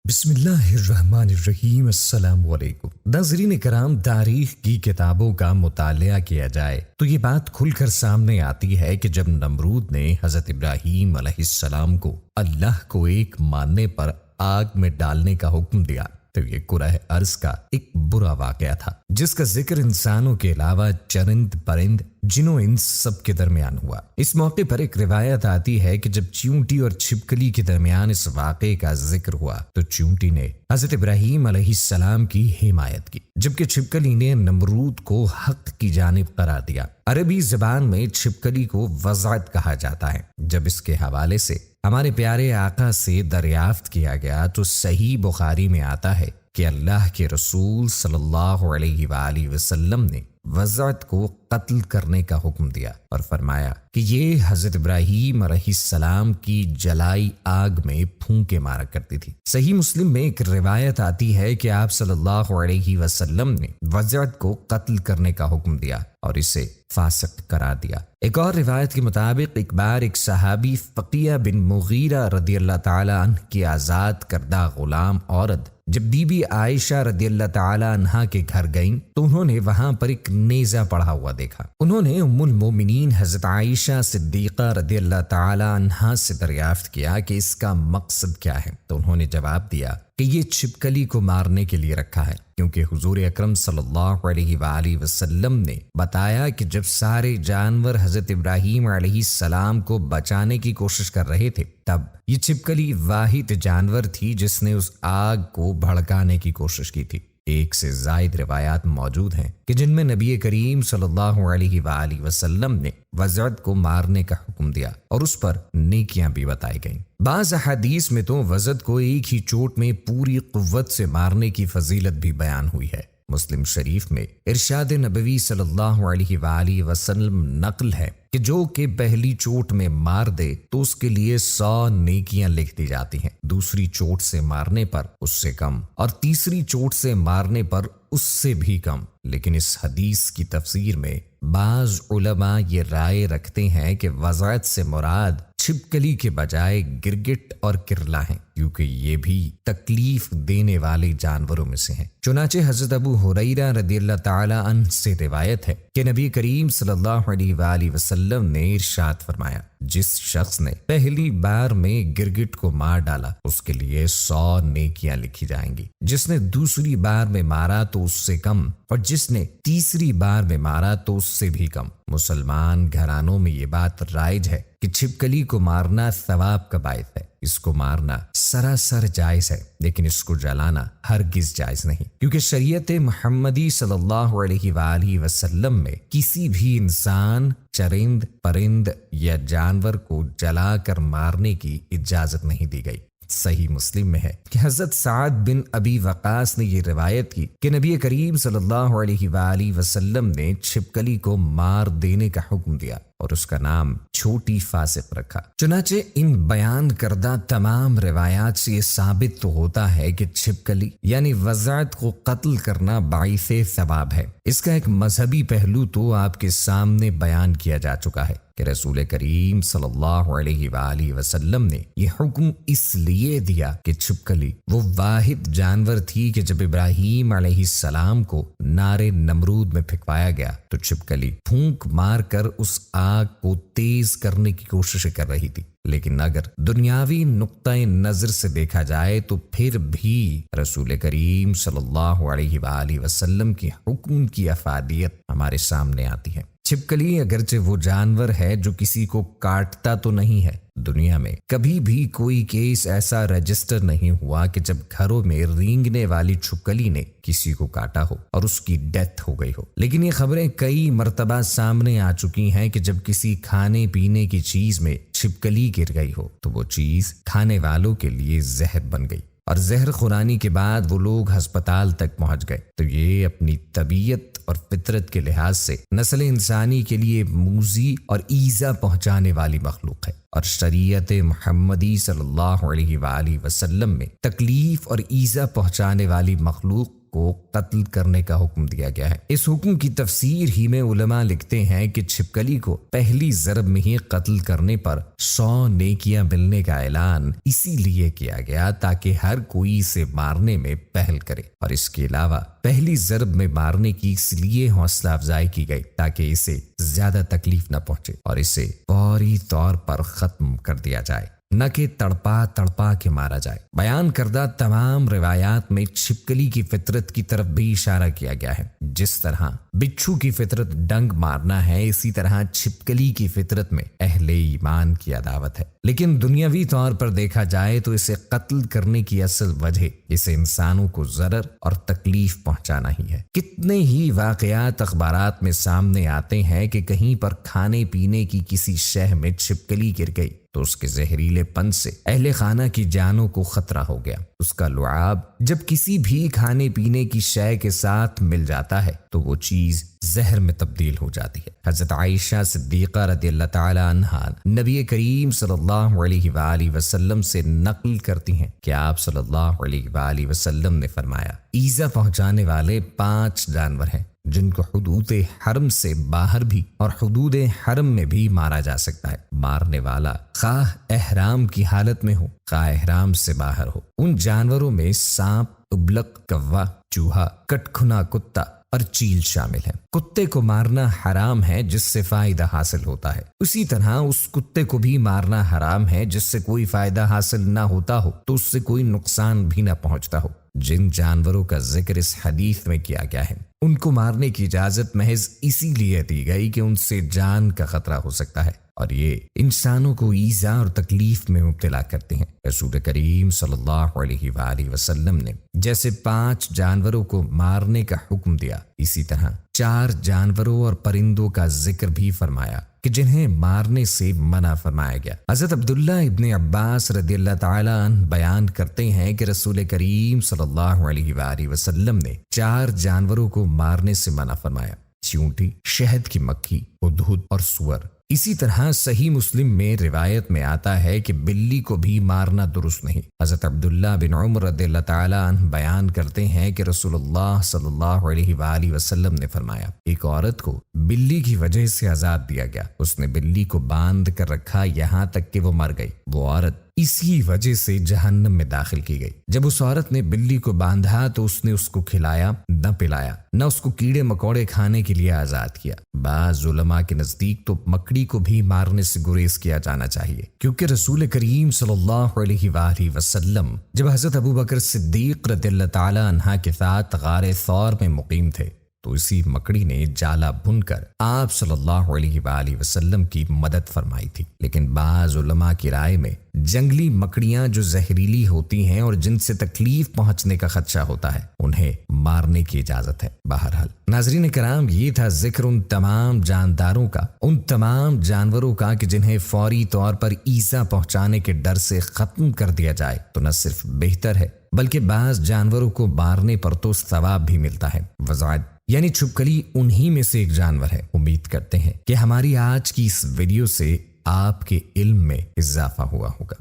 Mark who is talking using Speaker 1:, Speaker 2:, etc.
Speaker 1: بسم اللہ الرحمن الرحیم۔ السلام علیکم ناظرین کرام، تاریخ کی کتابوں کا مطالعہ کیا جائے تو یہ بات کھل کر سامنے آتی ہے کہ جب نمرود نے حضرت ابراہیم علیہ السلام کو اللہ کو ایک ماننے پر آگ میں ڈالنے کا حکم دیا تو یہ کرہ ارض کا ایک برا واقعہ تھا، جس کا ذکر انسانوں کے علاوہ چرند پرند جنوں انس سب کے درمیان ہوا۔ اس موقع پر ایک روایت آتی ہے کہ جب چیونٹی اور چھپکلی کے درمیان اس واقعے کا ذکر ہوا تو چیونٹی نے حضرت ابراہیم علیہ السلام کی حمایت کی، جبکہ چھپکلی نے نمرود کو حق کی جانب قرار دیا۔ عربی زبان میں چھپکلی کو وضعت کہا جاتا ہے۔ جب اس کے حوالے سے ہمارے پیارے آقا سے دریافت کیا گیا تو صحیح بخاری میں آتا ہے کہ اللہ کے رسول صلی اللہ علیہ وآلہ وسلم نے وضعت کو قتل کرنے کا حکم دیا اور فرمایا کہ یہ حضرت ابراہیم علیہ السلام کی جلائی آگ میں پھونکے مارا کرتی تھی۔ صحیح مسلم میں ایک روایت آتی ہے کہ آپ صلی اللہ علیہ وسلم نے وضعت کو قتل کرنے کا حکم دیا اور اسے فاسق قرار دیا۔ ایک اور روایت کے مطابق ایک بار ایک صحابی فقیہ بن مغیرہ رضی اللہ تعالی عنہ کی آزاد کردہ غلام عورت جب بی بی عائشہ رضی اللہ تعالی عنہا کے گھر گئیں تو انہوں نے وہاں پر ایک نیزہ پڑا ہوا دیکھا۔ انہوں نے ام المومنین حضرت عائشہ صدیقہ رضی اللہ تعالی عنہا سے دریافت کیا کہ اس کا مقصد کیا ہے، تو انہوں نے جواب دیا کہ یہ چھپکلی کو مارنے کے لیے رکھا ہے، کیونکہ حضور اکرم صلی اللہ علیہ وآلہ وسلم نے بتایا کہ جب سارے جانور حضرت ابراہیم علیہ السلام کو بچانے کی کوشش کر رہے تھے تب یہ چھپکلی واحد جانور تھی جس نے اس آگ کو بھڑکانے کی کوشش کی تھی۔ ایک سے زائد روایات موجود ہیں کہ جن میں نبی کریم صلی اللہ علیہ وآلہ وسلم نے وضعت کو مارنے کا حکم دیا اور اس پر نیکیاں بھی بتائی گئیں۔ بعض احادیث میں تو وضعت کو ایک ہی چوٹ میں پوری قوت سے مارنے کی فضیلت بھی بیان ہوئی ہے۔ مسلم شریف میں ارشاد نبوی صلی اللہ علیہ وآلہ وسلم نقل ہے کہ جو کہ پہلی چوٹ میں مار دے تو اس کے لیے 100 نیکیاں لکھ دی جاتی ہیں، دوسری چوٹ سے مارنے پر اس سے کم اور تیسری چوٹ سے مارنے پر اس سے بھی کم۔ لیکن اس حدیث کی تفسیر میں بعض علماء یہ رائے رکھتے ہیں کہ وضعت سے مراد چھپکلی کے بجائے گرگٹ اور کرلا ہیں، کیونکہ یہ بھی تکلیف دینے والے جانوروں میں سے ہیں۔ چنانچہ حضرت ابو ہریرہ رضی اللہ تعالی عنہ سے روایت ہے کہ نبی کریم صلی اللہ علیہ وآلہ وسلم نے ارشاد فرمایا، جس شخص نے پہلی بار میں گرگٹ کو مار ڈالا اس کے لیے 100 نیکیاں لکھی جائیں گی، جس نے دوسری بار میں مارا تو اس سے کم اور جس نے تیسری بار میں مارا تو اس سے بھی کم۔ مسلمان گھرانوں میں یہ بات رائج ہے کہ چھپکلی کو مارنا ثواب کا باعث ہے، اس کو مارنا سراسر جائز ہے، لیکن اس کو جلانا ہرگز جائز نہیں، کیونکہ شریعت محمدی صلی اللہ علیہ وآلہ وسلم میں کسی بھی انسان، چرند پرند یا جانور کو جلا کر مارنے کی اجازت نہیں دی گئی۔ صحیح مسلم میں ہے کہ حضرت سعد بن ابی وقاص نے یہ روایت کی کہ نبی کریم صلی اللہ علیہ وآلہ وسلم نے چھپکلی کو مار دینے کا حکم دیا اور اس کا نام چھوٹی فاسق رکھا۔ چنانچہ ان بیان کردہ تمام روایات سے یہ ثابت تو ہوتا ہے کہ چھپکلی یعنی وضعت کو قتل کرنا باعث ثواب ہے۔ اس کا ایک مذہبی پہلو تو آپ کے سامنے بیان کیا جا چکا ہے کہ رسول کریم صلی اللہ علیہ وآلہ وسلم نے یہ حکم اس لیے دیا کہ چھپکلی وہ واحد جانور تھی کہ جب ابراہیم علیہ السلام کو نار نمرود میں پھینکوایا گیا تو چھپکلی پھونک مار کر اس آگ کو تیز کرنے کی کوشش کر رہی تھی۔ لیکن اگر دنیاوی نقطۂ نظر سے دیکھا جائے تو پھر بھی رسول کریم صلی اللہ علیہ وآلہ وسلم کی حکم کی افادیت ہمارے سامنے آتی ہے۔ چھپکلی اگرچہ وہ جانور ہے جو کسی کو کاٹتا تو نہیں ہے، دنیا میں کبھی بھی کوئی کیس ایسا رجسٹر نہیں ہوا کہ جب گھروں میں رینگنے والی چھپکلی نے کسی کو کاٹا ہو اور اس کی ڈیتھ ہو گئی ہو۔ لیکن یہ خبریں کئی مرتبہ سامنے آ چکی ہیں کہ جب کسی کھانے پینے کی چیز میں چھپکلی گر گئی ہو تو وہ چیز کھانے والوں کے لیے زہر بن گئی اور زہر خورانی کے بعد وہ لوگ ہسپتال تک پہنچ گئے۔ تو یہ اپنی طبیعت اور فطرت کے لحاظ سے نسل انسانی کے لیے موذی اور ایذا پہنچانے والی مخلوق ہے، اور شریعت محمدی صلی اللہ علیہ وآلہ وسلم میں تکلیف اور ایذا پہنچانے والی مخلوق کو قتل کرنے کا حکم دیا گیا ہے۔ اس حکم کی تفسیر ہی میں علماء لکھتے ہیں کہ چھپکلی کو پہلی ضرب میں ہی قتل کرنے پر 100 نیکیاں ملنے کا اعلان اسی لیے کیا گیا تاکہ ہر کوئی اسے مارنے میں پہل کرے، اور اس کے علاوہ پہلی ضرب میں مارنے کی اس لیے حوصلہ افزائی کی گئی تاکہ اسے زیادہ تکلیف نہ پہنچے اور اسے فوری طور پر ختم کر دیا جائے، نہ کہ تڑپا تڑپا کے مارا جائے۔ بیان کردہ تمام روایات میں چھپکلی کی فطرت کی طرف بھی اشارہ کیا گیا ہے۔ جس طرح بچھو کی فطرت ڈنگ مارنا ہے، اسی طرح چھپکلی کی فطرت میں اہل ایمان کی عداوت ہے، لیکن دنیاوی طور پر دیکھا جائے تو اسے قتل کرنے کی اصل وجہ اسے انسانوں کو ضرر اور تکلیف پہنچانا ہی ہے۔ کتنے ہی واقعات اخبارات میں سامنے آتے ہیں کہ کہیں پر کھانے پینے کی کسی شے میں چھپکلی گر گئی تو اس کے زہریلے پن سے اہل خانہ کی جانوں کو خطرہ ہو گیا۔ اس کا لعاب جب کسی بھی کھانے پینے کی شے کے ساتھ مل جاتا ہے تو وہ چیز زہر میں تبدیل ہو جاتی ہے۔ حضرت عائشہ صدیقہ رضی اللہ تعالی عنہا نبی کریم صلی اللہ علیہ وآلہ وسلم سے نقل کرتی ہیں کہ آپ صلی اللہ علیہ وآلہ وسلم نے فرمایا، ایذا پہنچانے والے 5 جانور ہیں جن کو حدود حرم سے باہر بھی اور حدود حرم میں بھی مارا جا سکتا ہے۔ مارنے والا خواہ احرام کی حالت میں ہو خواہ احرام سے باہر ہو۔ ان جانوروں میں سانپ، ابلق، کوا، چوہا، کٹکھنا کتا اور چیل شامل ہیں۔ کتے کو مارنا حرام ہے جس سے فائدہ حاصل ہوتا ہے، اسی طرح اس کتے کو بھی مارنا حرام ہے جس سے کوئی فائدہ حاصل نہ ہوتا ہو تو اس سے کوئی نقصان بھی نہ پہنچتا ہو۔ جن جانوروں کا ذکر اس حدیث میں کیا گیا ہے ان کو مارنے کی اجازت محض اسی لیے دی گئی کہ ان سے جان کا خطرہ ہو سکتا ہے اور یہ انسانوں کو ایذا اور تکلیف میں مبتلا کرتے ہیں۔ رسول کریم صلی اللہ علیہ وآلہ وسلم نے جیسے 5 جانوروں کو مارنے کا حکم دیا، اسی طرح 4 جانوروں اور پرندوں کا ذکر بھی فرمایا کہ جنہیں مارنے سے منع فرمایا گیا۔ حضرت عبداللہ ابن عباس رضی اللہ تعالی عنہ بیان کرتے ہیں کہ رسول کریم صلی اللہ علیہ وآلہ وسلم نے 4 جانوروں کو مارنے سے منع فرمایا: چیونٹی، شہد کی مکھی، ہدہد اور سور۔ اسی طرح صحیح مسلم میں روایت میں آتا ہے کہ بلی کو بھی مارنا درست نہیں۔ حضرت عبداللہ بن عمر رضی اللہ تعالی عنہ بیان کرتے ہیں کہ رسول اللہ صلی اللہ علیہ وآلہ وسلم نے فرمایا، ایک عورت کو بلی کی وجہ سے عذاب دیا گیا، اس نے بلی کو باندھ کر رکھا یہاں تک کہ وہ مر گئی، وہ عورت اسی وجہ سے جہنم میں داخل کی گئی۔ جب اس عورت نے بلی کو باندھا تو اس نے اس کو کھلایا نہ پلایا، نہ اس کو کیڑے مکوڑے کھانے کے لیے آزاد کیا۔ بعض علماء کے نزدیک تو مکڑی کو بھی مارنے سے گریز کیا جانا چاہیے، کیونکہ رسول کریم صلی اللہ علیہ وآلہ وسلم جب حضرت ابوبکر صدیق رضی اللہ تعالی عنہ کے ساتھ غار ثور میں مقیم تھے تو اسی مکڑی نے جالا بن کر آپ صلی اللہ علیہ وآلہ وسلم کی مدد فرمائی تھی۔ لیکن بعض علماء کی رائے میں جنگلی مکڑیاں جو زہریلی ہوتی ہیں اور جن سے تکلیف پہنچنے کا خدشہ ہوتا ہے انہیں مارنے کی اجازت ہے۔ بہرحال ناظرین کرام، یہ تھا ذکر ان تمام جانداروں کا، ان تمام جانوروں کا کہ جنہیں فوری طور پر ایذا پہنچانے کے ڈر سے ختم کر دیا جائے تو نہ صرف بہتر ہے بلکہ بعض جانوروں کو مارنے پر تو ثواب بھی ملتا ہے۔ وضاحت یعنی چھپکلی انہی میں سے ایک جانور ہے۔ امید کرتے ہیں کہ ہماری آج کی اس ویڈیو سے آپ کے علم میں اضافہ ہوا ہوگا۔